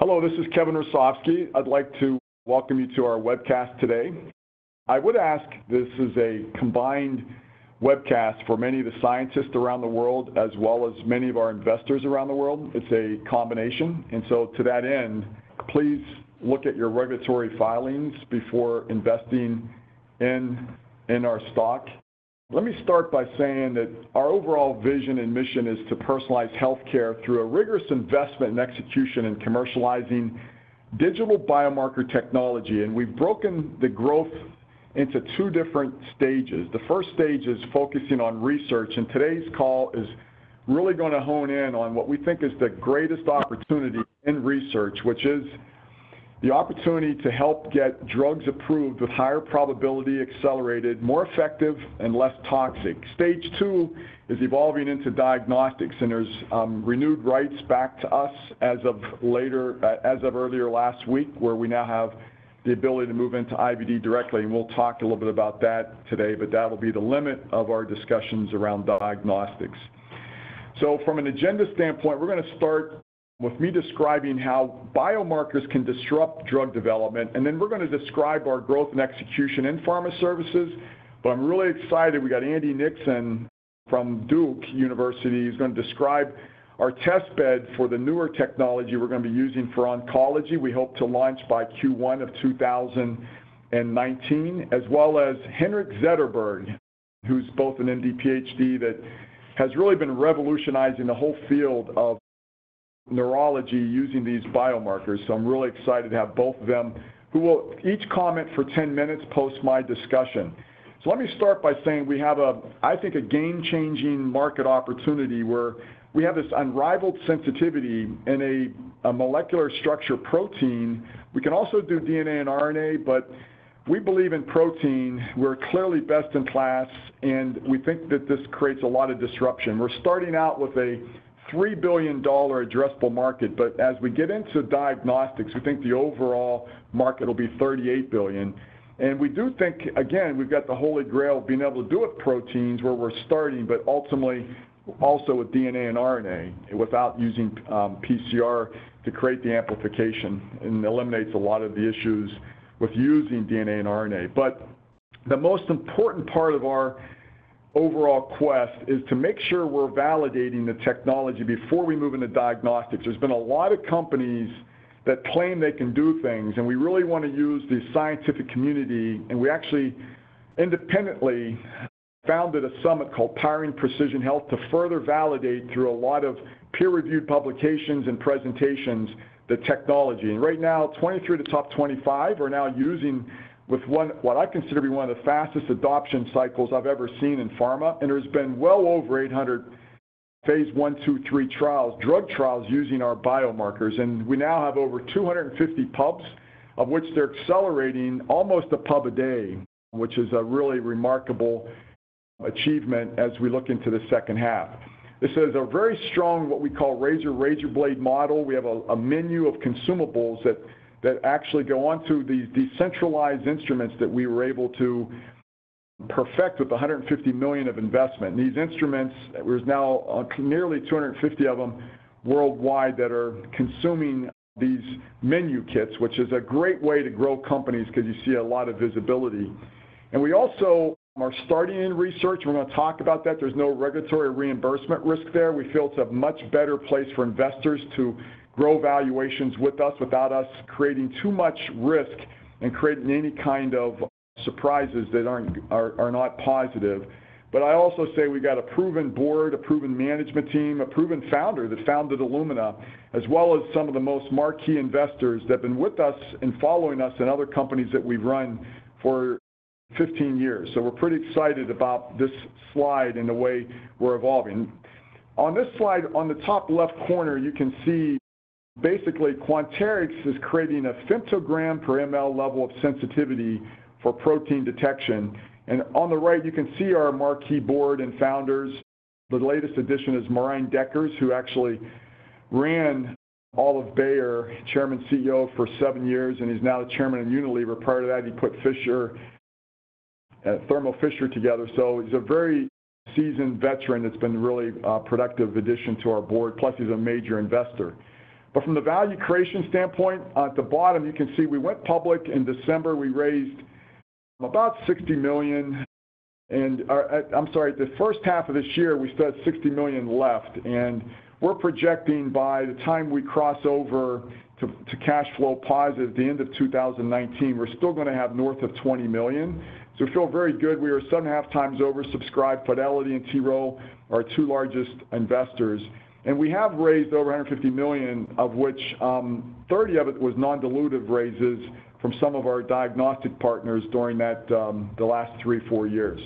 Hello, this is Kevin Rosofsky. I'd like to welcome you to our webcast today. I would ask, this is a combined webcast for many of the scientists around the world as well as many of our investors around the world. It's a combination, and so to that end, please look at your regulatory filings before investing in our stock. Let me start by saying that our overall vision and mission is to personalize healthcare through a rigorous investment and execution in commercializing digital biomarker technology. And we've broken the growth into two different stages. The first stage is focusing on research, and today's call is really going to hone in on what we think is the greatest opportunity in research, which is the opportunity to help get drugs approved with higher probability, accelerated, more effective, and less toxic. Stage two is evolving into diagnostics, and there's renewed rights back to us as of earlier last week, where we now have the ability to move into IVD directly, and we'll talk a little bit about that today, but that will be the limit of our discussions around diagnostics. So from an agenda standpoint, we're going to start with me describing how biomarkers can disrupt drug development, and then we're going to describe our growth and execution in pharma services. But I'm really excited. We got Andy Nixon from Duke University. He's going to describe our test bed for the newer technology we're going to be using for oncology. We hope to launch by Q1 of 2019, as well as Henrik Zetterberg, who's both an MD, PhD, that has really been revolutionizing the whole field of neurology using these biomarkers. So I'm really excited to have both of them, who will each comment for 10 minutes post my discussion. So let me start by saying we have I think a game-changing market opportunity where we have this unrivaled sensitivity in a molecular structure protein. We can also do DNA and RNA, but we believe in protein. We're clearly best in class, and we think that this creates a lot of disruption. We're starting out with a $3 billion addressable market, but as we get into diagnostics, we think the overall market will be $38 billion. And we do think, again, we've got the holy grail of being able to do it with proteins where we're starting, but ultimately also with DNA and RNA without using PCR to create the amplification, and eliminates a lot of the issues with using DNA and RNA. But the most important part of our overall quest is to make sure we're validating the technology before we move into diagnostics. There's been a lot of companies that claim they can do things, and we really want to use the scientific community, and we actually independently founded a summit called Powering Precision Health to further validate through a lot of peer-reviewed publications and presentations the technology. And right now, 23 of the top 25 are now using with what I consider to be one of the fastest adoption cycles I've ever seen in pharma. And there's been well over 800 phase 1, 2, 3 trials, drug trials using our biomarkers. And we now have over 250 pubs, of which they're accelerating almost a pub a day, which is a really remarkable achievement as we look into the second half. This is a very strong, what we call razor blade model. We have a menu of consumables that actually go onto these decentralized instruments that we were able to perfect with $150 million of investment. And these instruments, there's now nearly 250 of them worldwide that are consuming these menu kits, which is a great way to grow companies because you see a lot of visibility. And we also are starting in research. We're going to talk about that. There's no regulatory reimbursement risk there. We feel it's a much better place for investors to grow valuations with us without us creating too much risk and creating any kind of surprises that are not positive. But I also say we got a proven board, a proven management team, a proven founder that founded Illumina, as well as some of the most marquee investors that have been with us and following us in other companies that we've run for 15 years. So we're pretty excited about this slide and the way we're evolving. On this slide, on the top left corner, you can see basically Quanterix is creating a femtogram per ml level of sensitivity for protein detection. And on the right, you can see our marquee board and founders. The latest addition is Marijn Dekkers, who actually ran all of Bayer, chairman, CEO for 7 years, and he's now the chairman of Unilever. Prior to that, he put Thermo Fisher together. So he's a very seasoned veteran that's been really a productive addition to our board, plus he's a major investor. But from the value creation standpoint, at the bottom, you can see we went public in December. We raised about $60 million. And the first half of this year, we still had $60 million left. And we're projecting by the time we cross over to cash flow positive at the end of 2019, we're still going to have north of $20 million. So we feel very good. We are 7.5 times oversubscribed. Fidelity and T. Rowe are our two largest investors. And we have raised over $150 million, of which 30 of it was non-dilutive raises from some of our diagnostic partners during that the last 3-4 years.